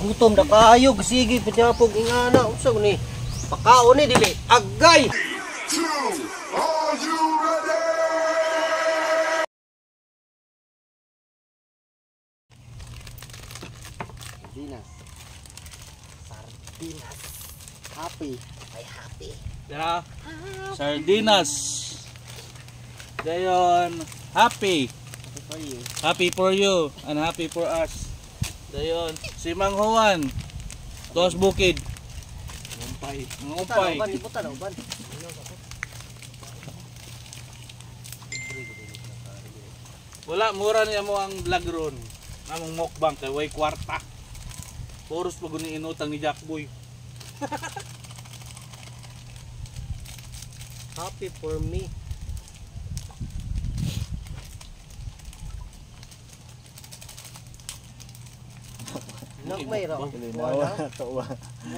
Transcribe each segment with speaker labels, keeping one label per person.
Speaker 1: gutom na kayo, sige patyapog ingana unsa ni? Pakaon ni dili. Agay.
Speaker 2: Are you ready?
Speaker 1: Sardinas. Sardinas. Happy. Ay happy.
Speaker 3: Yeah. Sardinas. Dayon, happy.
Speaker 1: Happy for you.
Speaker 3: Happy for you and happy for us. Dayon, si Mang Juan. Dos Bukid.
Speaker 1: Ngumpay.
Speaker 3: Ngumpay.
Speaker 1: Uban, ibutan uban.
Speaker 3: Wala, mura niya mo ang vlog ron. Namong mukbang kay way kwarta. Puros pag inutang ni Jackboy.
Speaker 1: Happy for me. Nagmay ra og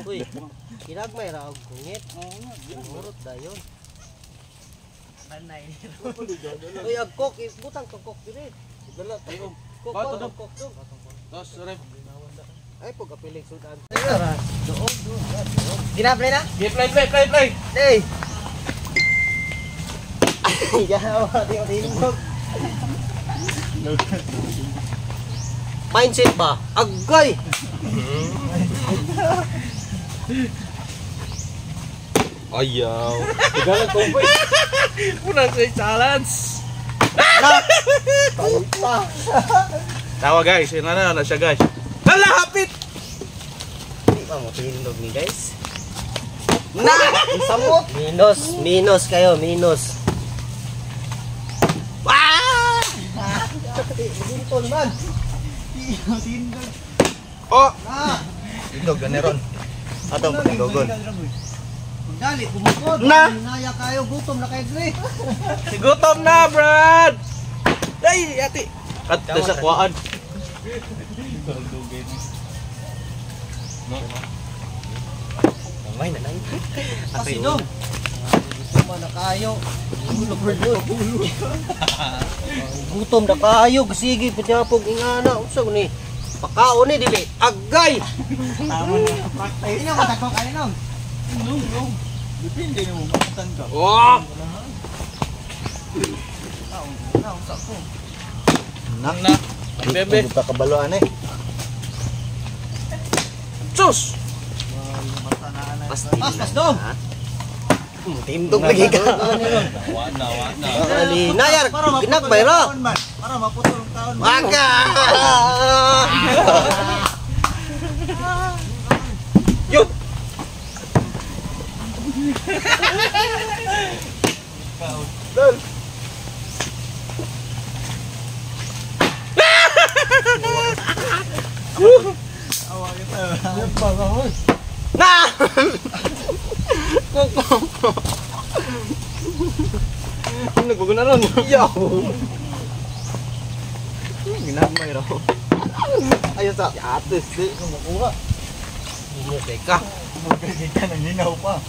Speaker 1: Uy, kinagmay ra og kungit. Murot dayon. Tanay. Uy, ag kok, butang kok dire.
Speaker 3: Dala tayo.
Speaker 1: Kok.
Speaker 3: Tos ref.
Speaker 1: Ay pug apilig sudan. Doog. Ginaplay na?
Speaker 3: Play.
Speaker 1: Hey. Yawa, tingog. Mindset ba? Agay!
Speaker 4: Ayaw. Tigalan ko ba?
Speaker 3: Punang sa challenge. Tawa guys, yun na siya guys. Hala, hapit!
Speaker 1: Hindi pa mo tindog ni guys. Na! Isamot! Minus kayo, minus. Ah! Tindog man. Tindog.
Speaker 4: Oh!
Speaker 1: Ah!
Speaker 4: Tindog gani ron. Ato pa tindogon.
Speaker 1: Dali, kumukod.
Speaker 3: Na!
Speaker 1: Hinaya kayo, gutom na kayo dre.
Speaker 3: Sigutom na, Brad! Ay, yati! At sa kuwaan.
Speaker 4: May na lang.
Speaker 1: Pasidong. Gutom na kayo. Gutom na kayo, sige patyapog ingana unsa ni? Pakaon ni dili. Agay.
Speaker 4: Tama na.
Speaker 1: Ay na matakok ay nang.
Speaker 4: Nung. Depende ni mo makatan ka.
Speaker 3: Oh!
Speaker 4: Nak
Speaker 3: Na. Bebe.
Speaker 4: Kita kabaloan eh.
Speaker 3: Sus!
Speaker 1: Pas dong.
Speaker 4: Tindog lagi ka.
Speaker 3: Wana.
Speaker 1: Ali nayar ginagbay ra.
Speaker 4: Para maputol ang taon.
Speaker 1: Maka.
Speaker 3: Yun!
Speaker 4: Dol. Awa kita.
Speaker 1: Na.
Speaker 4: Ano naguguna ron? Yaw. Ginagmay raw. Ayaw sa atis di kumukuha.
Speaker 1: Mukay ka.
Speaker 4: Magkagay ka nang hinaw pa.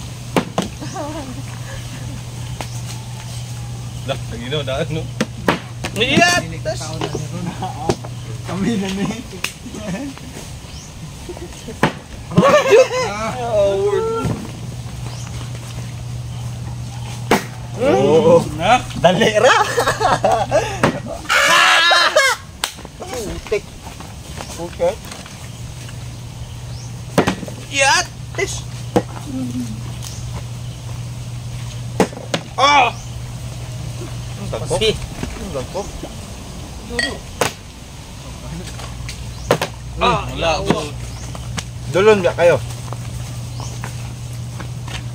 Speaker 4: Lah, ang hinaw na ano?
Speaker 3: Iyat!
Speaker 4: Kami na ni. Oh,
Speaker 3: Na?
Speaker 4: dali ra.
Speaker 1: Putik.
Speaker 4: Okay.
Speaker 3: Iyat! Tis! Ah!
Speaker 4: Dagkok.
Speaker 1: Si.
Speaker 4: Dagkok.
Speaker 3: Ah! Wala.
Speaker 4: Dulon ba kayo?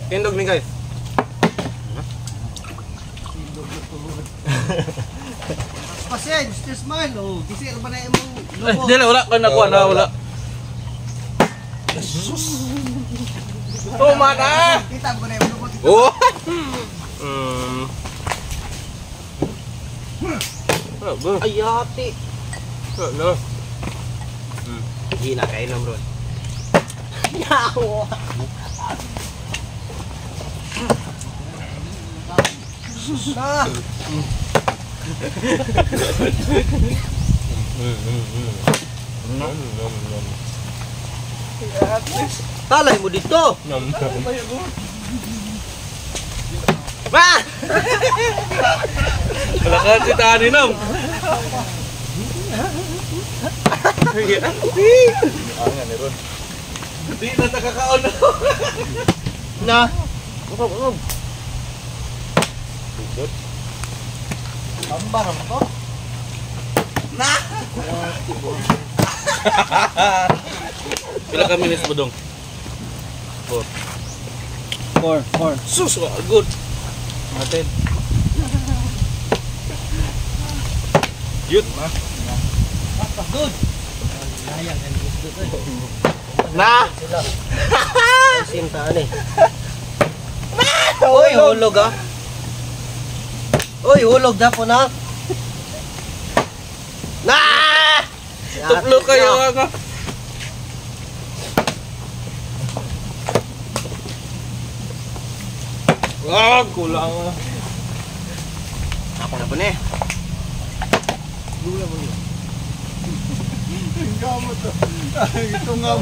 Speaker 4: Tindog ni guys.
Speaker 1: Pasay, gusto smile oh. Kisir ba na imong
Speaker 3: Eh,
Speaker 1: logo?
Speaker 3: dili, wala ka nakuha na, wala. Tuma na!
Speaker 1: Kita ba na imong logo?
Speaker 4: Oh.
Speaker 1: Ay ati.
Speaker 4: Ano?
Speaker 1: Hindi na kayo nam ron. Yawa. Na. Talay mo dito. Ma!
Speaker 3: Malakan si Tani nam. Di na nakakaon na.
Speaker 1: Na. Usog.
Speaker 4: Ambar mo to.
Speaker 3: Pila ka minutes mo dong? 4. Sus, good.
Speaker 4: Matin.
Speaker 3: Yun, ha?
Speaker 1: Na. Sintaan eh. Uy, hulog ah. Uy, hulog na po na. Na!
Speaker 3: Tuplo kayo nga. Kulang.
Speaker 1: Ako na po na eh.
Speaker 4: Ito nga.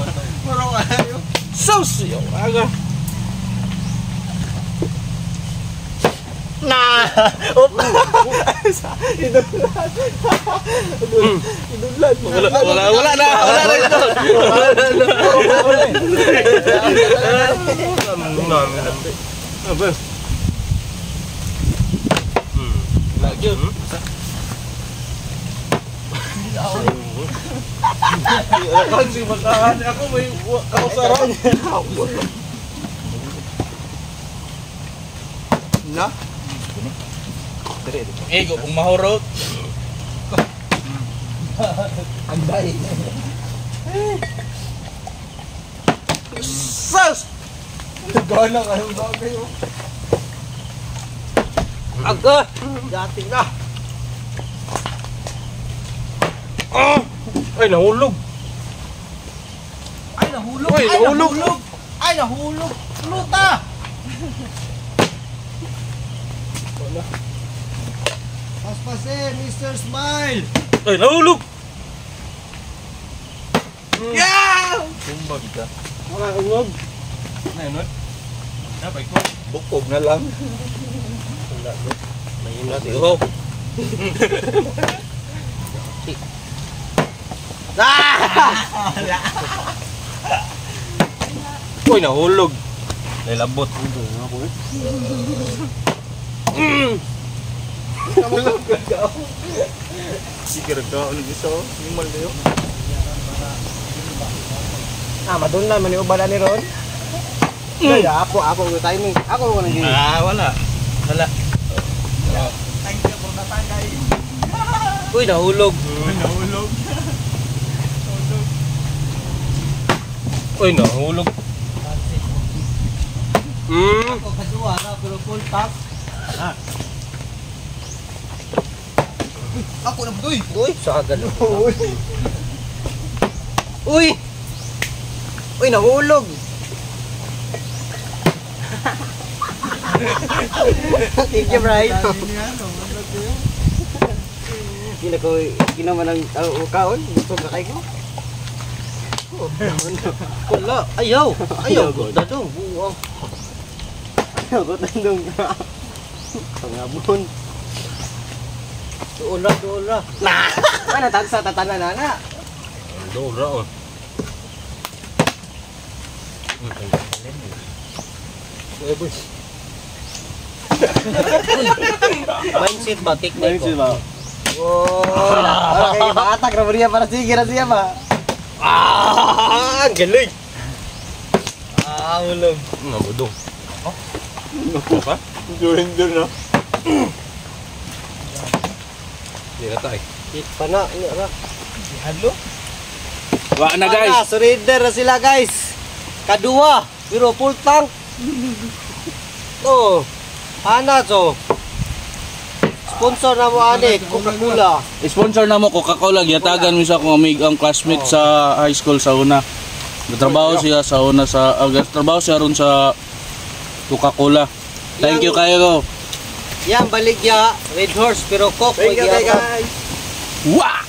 Speaker 4: Marong ayaw.
Speaker 3: Sus! Yung aga.
Speaker 1: Na!
Speaker 4: Inulan.
Speaker 3: Wala na. Apa? Lagi. Kan si makahan ako may kausaran.
Speaker 4: Na?
Speaker 3: Ego kung mahurot.
Speaker 4: Anday.
Speaker 3: Sus!
Speaker 4: Gana kayong bagay oh.
Speaker 1: Aga! Dati na.
Speaker 3: Ay, nahulog.
Speaker 4: Ay nahulog.
Speaker 3: Ay, nahulog.
Speaker 4: Ay nahulog. Luta. Paspasin, Mr. Smile.
Speaker 3: Ay, nahulog.
Speaker 4: Yeah!
Speaker 3: Tumbag ka.
Speaker 1: Mga ungog.
Speaker 3: Ano? Napay ko.
Speaker 4: Bukog na lang.
Speaker 1: Mayroon natin.
Speaker 3: Oh. Uy, nahulog. Nilabot. Sikir ka ulit isa. Limal kayo.
Speaker 1: Madun na, maniubala ni Ron. Kaya ako yung timing. Ako ko nang gini.
Speaker 3: Wala. Wala.
Speaker 1: Uy, nahulog.
Speaker 4: Nahulog.
Speaker 3: Uy, nahulog.
Speaker 1: Ako kadua na, pero full top.
Speaker 4: Ako na butoy.
Speaker 1: Uy, sagal. Uy! Uy, nahulog. Thank you, Bray. Hindi ko ginawa ng kaon. Gusto na kayo ko. Wala. Ayaw. Dadong. Buwang. Ayaw ko dadong. Pangabon. Doon ra. Ano, tagsa tatanan na.
Speaker 3: Doon ra.
Speaker 1: Mindset ba? Technique ko.
Speaker 3: ba?
Speaker 1: Okay, baatak na beriya para sige na siya ba? Galing!
Speaker 3: Ulog. Nabudong. Apa?
Speaker 4: Doon na.
Speaker 3: Hindi na tayo.
Speaker 1: Hit pa na.
Speaker 4: Hello?
Speaker 3: Wa na guys.
Speaker 1: Surrender na sila guys. Kadua. Pero full tank. Oh. Ana so. Sponsor na mo ani, Coca-Cola.
Speaker 3: Sponsor na mo Coca-Cola. Giyatagan mo sa akong amig ang classmate sa high school sa una. Nagtrabaho siya sa una sa nagtrabaho siya ron sa Coca-Cola. Thank you kayo.
Speaker 1: Yan baligya, Red Horse pero Coke.
Speaker 4: Thank you guys.
Speaker 3: Wow!